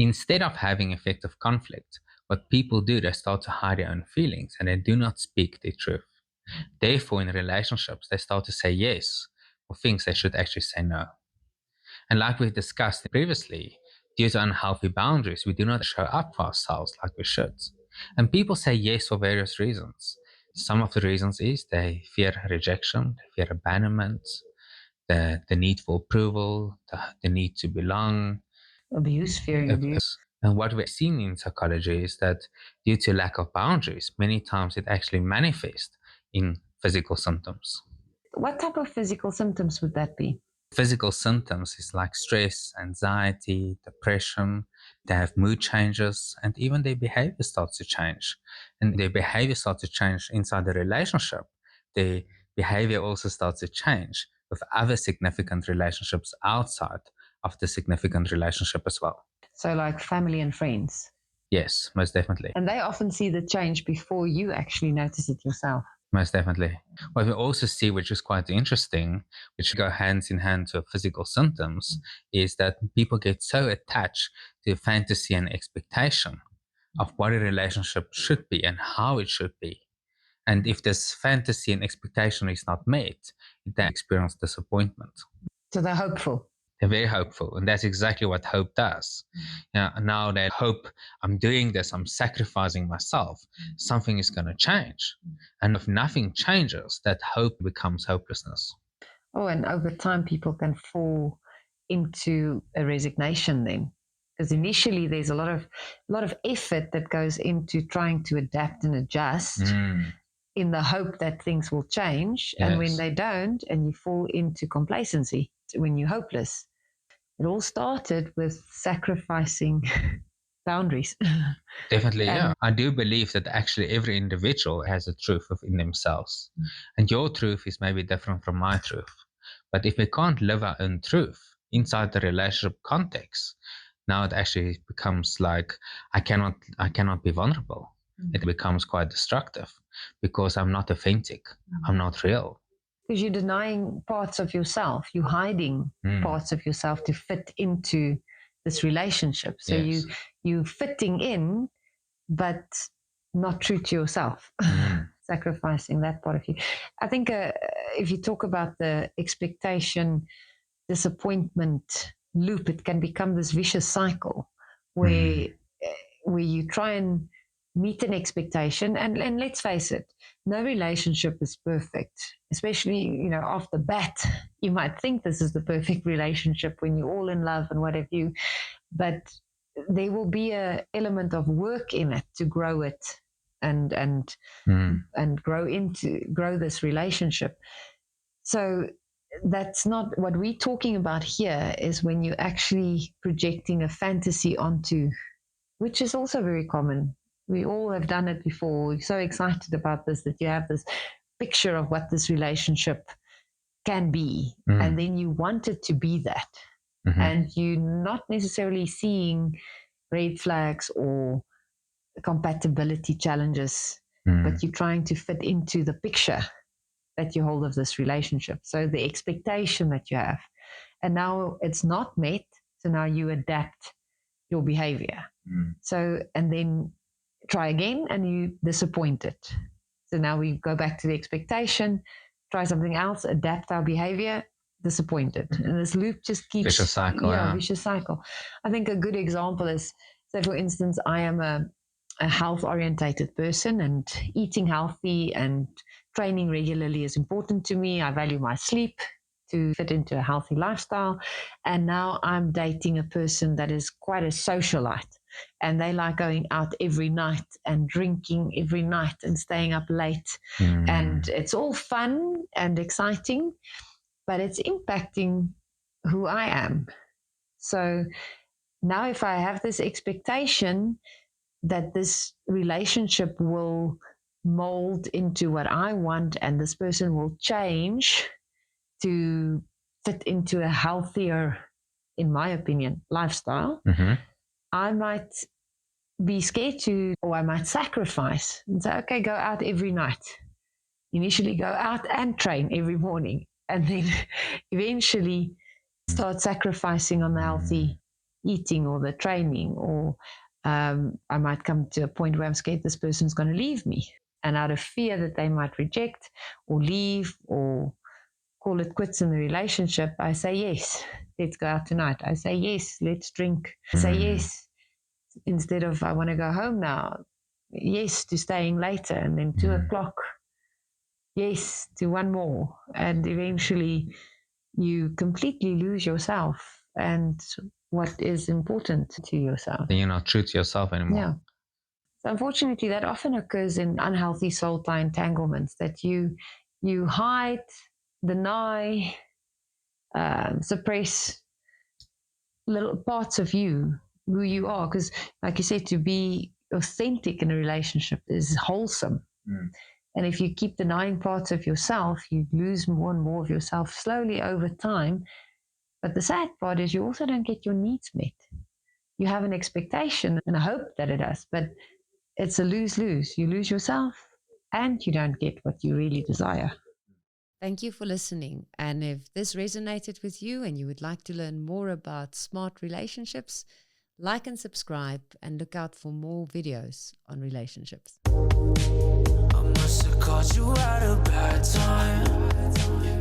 Instead of having effective conflict, what people do, they start to hide their own feelings and they do not speak their truth. Therefore, in relationships, they start to say yes for things they should actually say no. And like we discussed previously, due to unhealthy boundaries, we do not show up for ourselves like we should. And people say yes for various reasons. Some of the reasons is they fear rejection, they fear abandonment, the need for approval, the need to belong. Abuse, fearing abuse. And what we've seen in psychology is that due to lack of boundaries, many times it actually manifests in physical symptoms. What type of physical symptoms would that be? Physical symptoms is like stress, anxiety, depression. They have mood changes, and even their behavior starts to change. And their behavior starts to change inside the relationship. Their behavior also starts to change with other significant relationships outside of the significant relationship as well. So, like family and friends. Yes, most definitely. And they often see the change before you actually notice it yourself. Most definitely. What we also see, which is quite interesting, which go hands in hand with physical symptoms, is that people get so attached to fantasy and expectation of what a relationship should be and how it should be. And if this fantasy and expectation is not met, they experience disappointment. So they're hopeful. They're very hopeful, and that's exactly what hope does. Now that hope, I'm doing this, I'm sacrificing myself, something is going to change. And if nothing changes, that hope becomes hopelessness. Oh, and over time, people can fall into a resignation then. Because initially there's a lot of effort that goes into trying to adapt and adjust in the hope that things will change. Yes. And when they don't, and you fall into complacency, when you're hopeless. It all started with sacrificing boundaries. Definitely, yeah. I do believe that actually every individual has a truth within themselves. And your truth is maybe different from my truth. But if we can't live our own truth inside the relationship context, now it actually becomes like I cannot be vulnerable. It becomes quite destructive because I'm not authentic. I'm not real. Because you're denying parts of yourself, you're hiding parts of yourself to fit into this relationship. So Yes. you fitting in, but not true to yourself, sacrificing that part of you. I think if you talk about the expectation, disappointment loop, it can become this vicious cycle where you try and meet an expectation, and let's face it, no relationship is perfect, especially off the bat. You might think this is the perfect relationship when you're all in love and what have you, but there will be a element of work in it to grow it and grow this relationship. So that's not what we're talking about here. Is when you're actually projecting a fantasy onto, which is also very common. We all have done it before. We're so excited about this that you have this picture of what this relationship can be. And then you want it to be that. And you're not necessarily seeing red flags or compatibility challenges, but you're trying to fit into the picture that you hold of this relationship. So the expectation that you have. And now it's not met. So now you adapt your behavior. So, and then try again and you disappointed. So now we go back to the expectation, try something else, adapt our behavior, disappointed. And this loop just keeps... Vicious cycle. Yeah, vicious cycle. I think a good example is, say for instance, I am a health-orientated person, and eating healthy and training regularly is important to me. I value my sleep to fit into a healthy lifestyle. And now I'm dating a person that is quite a socialite. And they like going out every night and drinking every night and staying up late. And it's all fun and exciting, but it's impacting who I am. So now if I have this expectation that this relationship will mold into what I want and this person will change to fit into a healthier, in my opinion, lifestyle, I might be scared to, or I might sacrifice and say, okay, go out every night. Initially go out and train every morning, and then eventually start sacrificing on the healthy eating or the training, or I might come to a point where I'm scared this person's going to leave me. And out of fear that they might reject or leave or call it quits in the relationship, I say, yes, let's go out tonight. I say, yes, let's drink. I say, yes, instead of I want to go home now, yes, to staying later. And then 2 o'clock, yes, to one more. And eventually you completely lose yourself and what is important to yourself. Then you're not true to yourself anymore. Yeah. So unfortunately, that often occurs in unhealthy soul tie entanglements, that you hide, deny, suppress little parts of you, who you are. Because, like you said, to be authentic in a relationship is wholesome. And if you keep denying parts of yourself, you lose more and more of yourself slowly over time. But the sad part is you also don't get your needs met. You have an expectation and a hope that it does, but it's a lose-lose. You lose yourself and you don't get what you really desire. Thank you for listening. And if this resonated with you and you would like to learn more about smart relationships, like and subscribe and look out for more videos on relationships. I must have caught you at a bad time.